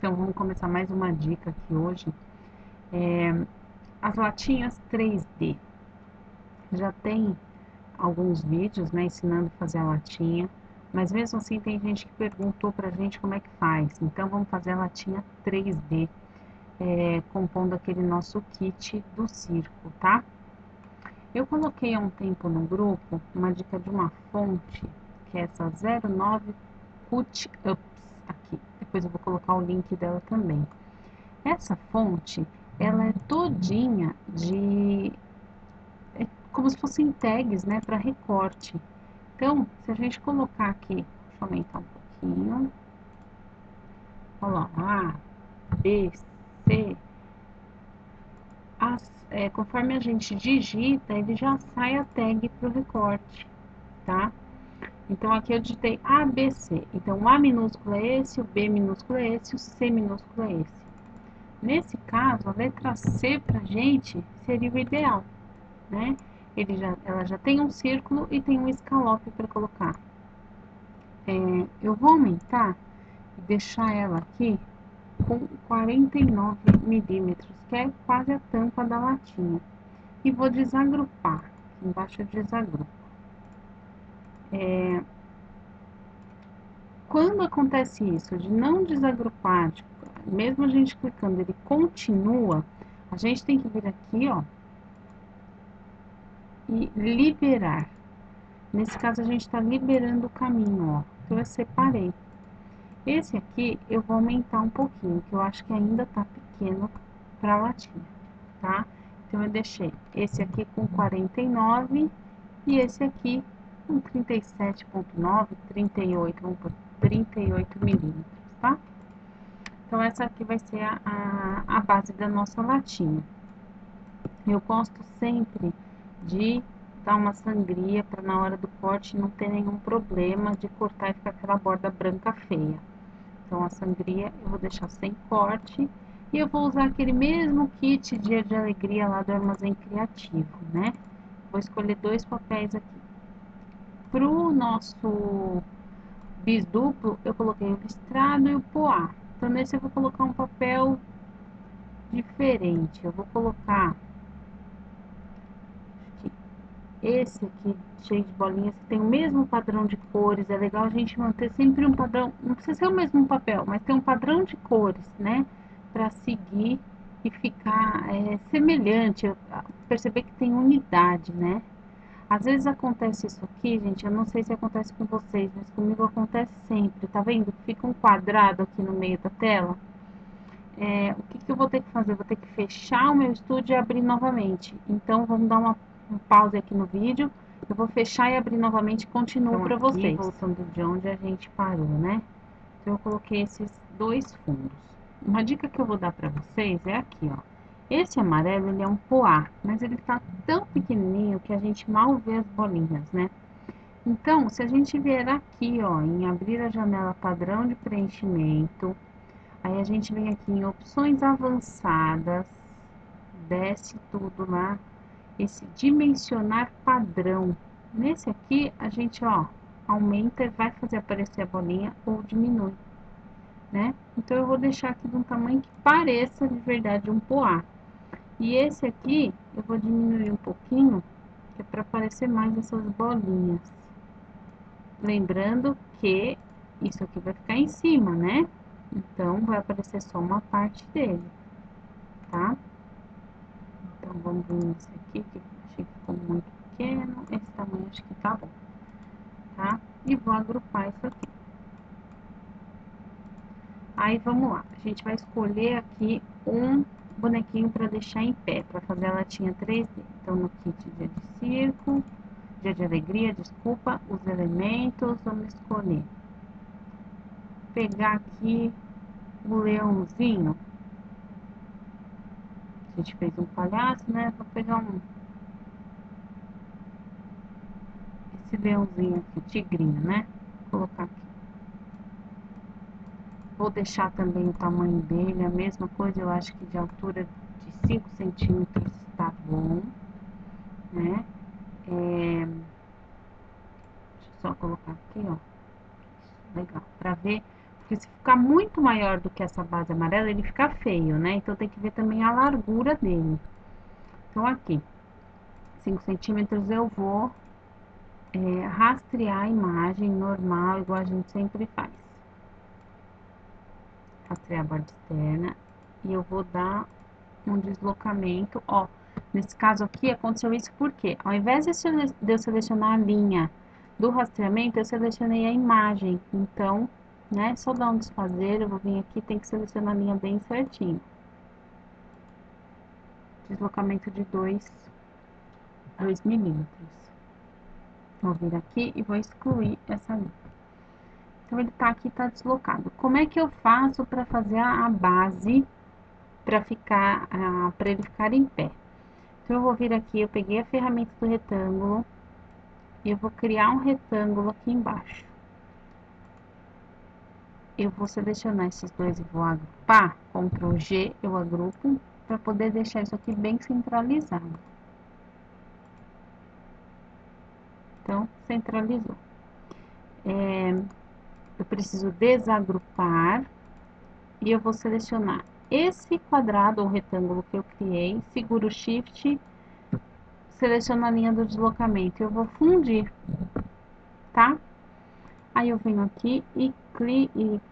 Então, vamos começar mais uma dica aqui hoje. As latinhas 3D. Já tem alguns vídeos, né, ensinando a fazer a latinha, mas mesmo assim tem gente que perguntou pra gente como é que faz. Então, vamos fazer a latinha 3D, compondo aquele nosso kit do circo, tá? Eu coloquei há um tempo no grupo uma dica de uma fonte, que é essa 09 Cut Ups aqui. Depois eu vou colocar o link dela também. Essa fonte, ela é todinha como se fossem tags, né, para recorte. Então, se a gente colocar aqui, deixa eu aumentar um pouquinho, olha lá, A, B, C, conforme a gente digita, ele já sai a tag para o recorte, tá? Então, aqui eu digitei A, B, C. Então, o A minúsculo é esse, o B minúsculo é esse, o C minúsculo é esse. Nesse caso, a letra C pra gente seria o ideal, né? Ela já tem um círculo e tem um escalope para colocar. Eu vou aumentar e deixar ela aqui com 49 milímetros, que é quase a tampa da latinha. E vou desagrupar. Aqui embaixo eu desagrupo. Quando acontece isso, de não desagrupar, mesmo a gente clicando, ele continua, a gente tem que vir aqui, ó, e liberar. Nesse caso, a gente está liberando o caminho, ó. Então, eu separei. Esse aqui, eu vou aumentar um pouquinho, que eu acho que ainda tá pequeno para a latinha, tá? Então, eu deixei esse aqui com 49 e esse aqui com 37,9, 38, vamos por 38 milímetros, tá? Então, essa aqui vai ser a base da nossa latinha. Eu gosto sempre de dar uma sangria para na hora do corte não ter nenhum problema de cortar e ficar aquela borda branca feia. Então, a sangria eu vou deixar sem corte e eu vou usar aquele mesmo kit Dia de Alegria lá do Armazém Criativo, né? Vou escolher 2 papéis aqui. Pro nosso bis duplo, eu coloquei o listrado e o poá. Então, nesse eu vou colocar um papel diferente. Eu vou colocar esse aqui, cheio de bolinhas, que tem o mesmo padrão de cores. É legal a gente manter sempre um padrão, não precisa ser o mesmo papel, mas tem um padrão de cores, né? Para seguir e ficar semelhante, perceber que tem unidade, né? Às vezes acontece isso aqui, gente, eu não sei se acontece com vocês, mas comigo acontece sempre, tá vendo? Fica um quadrado aqui no meio da tela. O que eu vou ter que fazer? Eu vou ter que fechar o meu estúdio e abrir novamente. Então, vamos dar um pause aqui no vídeo. Eu vou fechar e abrir novamente e continuo para vocês. Voltando de onde a gente parou, né? Então, eu coloquei esses 2 fundos. Uma dica que eu vou dar para vocês é aqui, ó. Esse amarelo, ele é um poá, mas ele tá tão pequenininho que a gente mal vê as bolinhas, né? Então, se a gente vier aqui, ó, em abrir a janela padrão de preenchimento, aí a gente vem aqui em opções avançadas, desce tudo lá, esse dimensionar padrão. Nesse aqui, a gente, ó, aumenta e vai fazer aparecer a bolinha ou diminui, né? Então, eu vou deixar aqui de um tamanho que pareça de verdade um poá. E esse aqui, eu vou diminuir um pouquinho, que é para aparecer mais essas bolinhas. Lembrando que isso aqui vai ficar em cima, né? Então, vai aparecer só uma parte dele, tá? Então, vamos vir nesse aqui, que achei que ficou muito pequeno. Esse tamanho acho que tá bom, tá? E vou agrupar isso aqui. Aí, vamos lá. A gente vai escolher aqui um bonequinho para deixar em pé, para fazer a latinha 3D. Então, no kit Dia de Circo, Dia de Alegria, desculpa, os elementos, vamos escolher. Pegar aqui o leãozinho. A gente fez um palhaço, né? Vou pegar esse leãozinho aqui, tigrinho, né? Vou colocar aqui. Vou deixar também o tamanho dele, a mesma coisa, eu acho que de altura de 5 centímetros tá bom, né? Deixa eu só colocar aqui, ó. Legal, pra ver, Porque se ficar muito maior do que essa base amarela, ele fica feio, né? Então tem que ver também a largura dele. Então aqui, 5 centímetros eu vou rastrear a imagem normal, igual a gente sempre faz. Rastrear a borda externa e eu vou dar um deslocamento, ó. Nesse caso aqui aconteceu isso porque, ao invés de eu selecionar a linha do rastreamento, eu selecionei a imagem. Então, né, só dar um desfazer, eu vou vir aqui, tem que selecionar a linha bem certinho. Deslocamento de 2 milímetros. Vou vir aqui e vou excluir essa linha. Então, ele tá aqui, tá deslocado. Como é que eu faço para fazer a base para ele ficar em pé? Então, eu vou vir aqui, eu peguei a ferramenta do retângulo e eu vou criar um retângulo aqui embaixo. Eu vou selecionar esses dois e vou agrupar, Ctrl G, eu agrupo, para poder deixar isso aqui bem centralizado. Então, centralizou. Eu preciso desagrupar e eu vou selecionar esse quadrado ou retângulo que eu criei, seguro o Shift, seleciono a linha do deslocamento, eu vou fundir, tá? Aí eu venho aqui e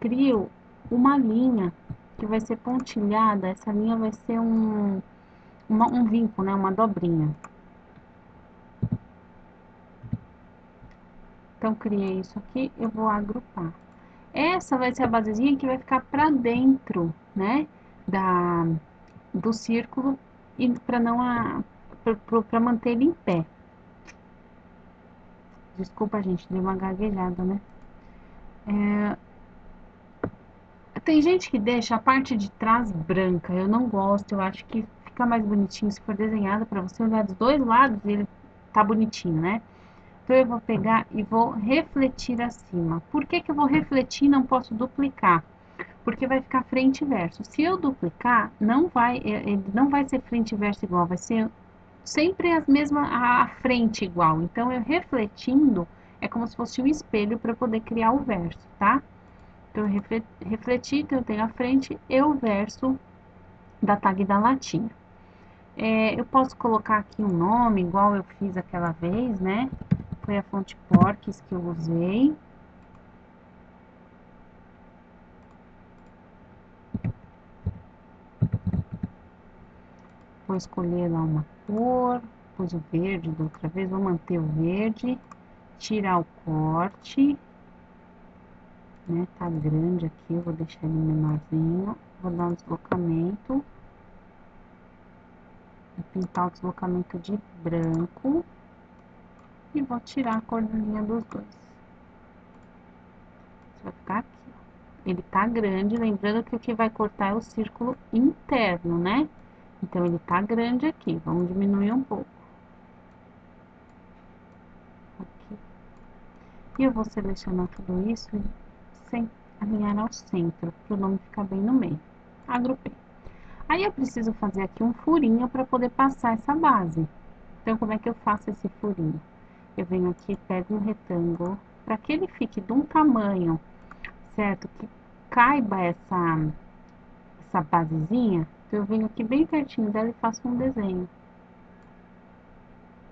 crio uma linha que vai ser pontilhada, essa linha vai ser um vinco, né? Uma dobrinha. Então, criei isso aqui, eu vou agrupar. Essa vai ser a basezinha que vai ficar pra dentro, né? Do círculo e para não para manter ele em pé. Desculpa, gente, dei uma gaguejada, né? Tem gente que deixa a parte de trás branca, eu não gosto, eu acho que fica mais bonitinho se for desenhado para você olhar dos dois lados, ele tá bonitinho, né? Então eu vou pegar e vou refletir acima. Por que que eu vou refletir e não posso duplicar? Porque vai ficar frente e verso. Se eu duplicar, ele não vai ser frente e verso igual, vai ser sempre as mesmas, a frente igual. Então, eu refletindo, é como se fosse um espelho para poder criar o verso, tá? Então, eu refleti, então eu tenho a frente e o verso da tag da latinha. Eu posso colocar aqui um nome, igual eu fiz aquela vez, né? Foi a fonte Porques que eu usei. Vou escolher lá uma cor, pus o verde da outra vez, vou manter o verde, tirar o corte, né? Tá grande aqui, eu vou deixar ele menorzinho, vou dar um deslocamento, vou pintar o deslocamento de branco e vou tirar a cor da linha dos dois. Isso vai ficar aqui, ó. Ele tá grande, lembrando que o que vai cortar é o círculo interno, né? Então, ele tá grande aqui, vamos diminuir um pouco. Aqui. E eu vou selecionar tudo isso sem alinhar ao centro, para o nome ficar bem no meio. Agrupei. Aí eu preciso fazer aqui um furinho para poder passar essa base. Então, como é que eu faço esse furinho? Eu venho aqui, pego um retângulo, para que ele fique de um tamanho, certo? Que caiba essa basezinha, então eu venho aqui bem pertinho dela e faço um desenho.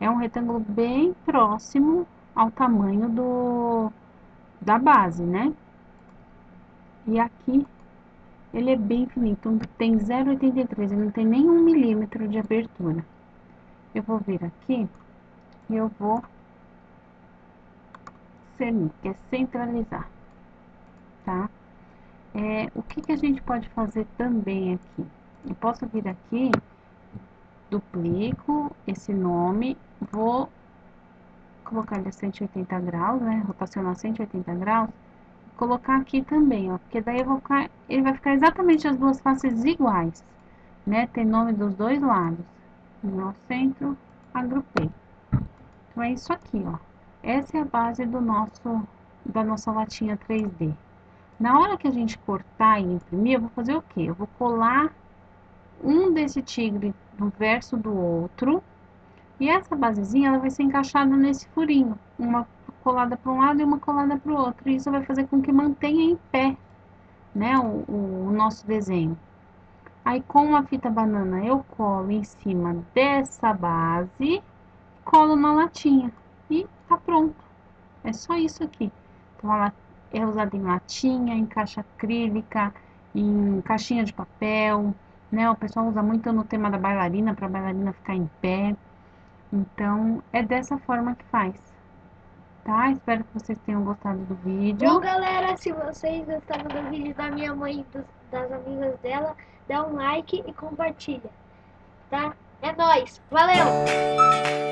É um retângulo bem próximo ao tamanho da base, né? E aqui ele é bem finito, então tem 0,83, ele não tem nem 1 milímetro de abertura. Eu vou vir aqui e eu vou cernir, que é centralizar, tá? O que que a gente pode fazer também aqui? Eu posso vir aqui, duplico esse nome, vou colocar ele a 180 graus, né? Rotacionar 180 graus. Colocar aqui também, ó, porque daí ele vai ficar exatamente as duas faces iguais, né? Tem nome dos dois lados. No centro, agrupei. Então, é isso aqui, ó. Essa é a base da nossa latinha 3D. Na hora que a gente cortar e imprimir, eu vou fazer o quê? Eu vou colar um desse tigre no verso do outro. E essa basezinha, ela vai ser encaixada nesse furinho. Uma colada para um lado e uma colada para o outro. E isso vai fazer com que mantenha em pé né, o nosso desenho. Aí com a fita banana eu colo em cima dessa base, colo na latinha e tá pronto. É só isso aqui. Então ela é usada em latinha, em caixa acrílica, em caixinha de papel, né? O pessoal usa muito no tema da bailarina, para a bailarina ficar em pé. Então é dessa forma que faz, tá? Espero que vocês tenham gostado do Bom, vídeo. galera, se vocês gostaram do vídeo da minha mãe e das amigas dela, dá um like e compartilha, tá? É nóis, valeu!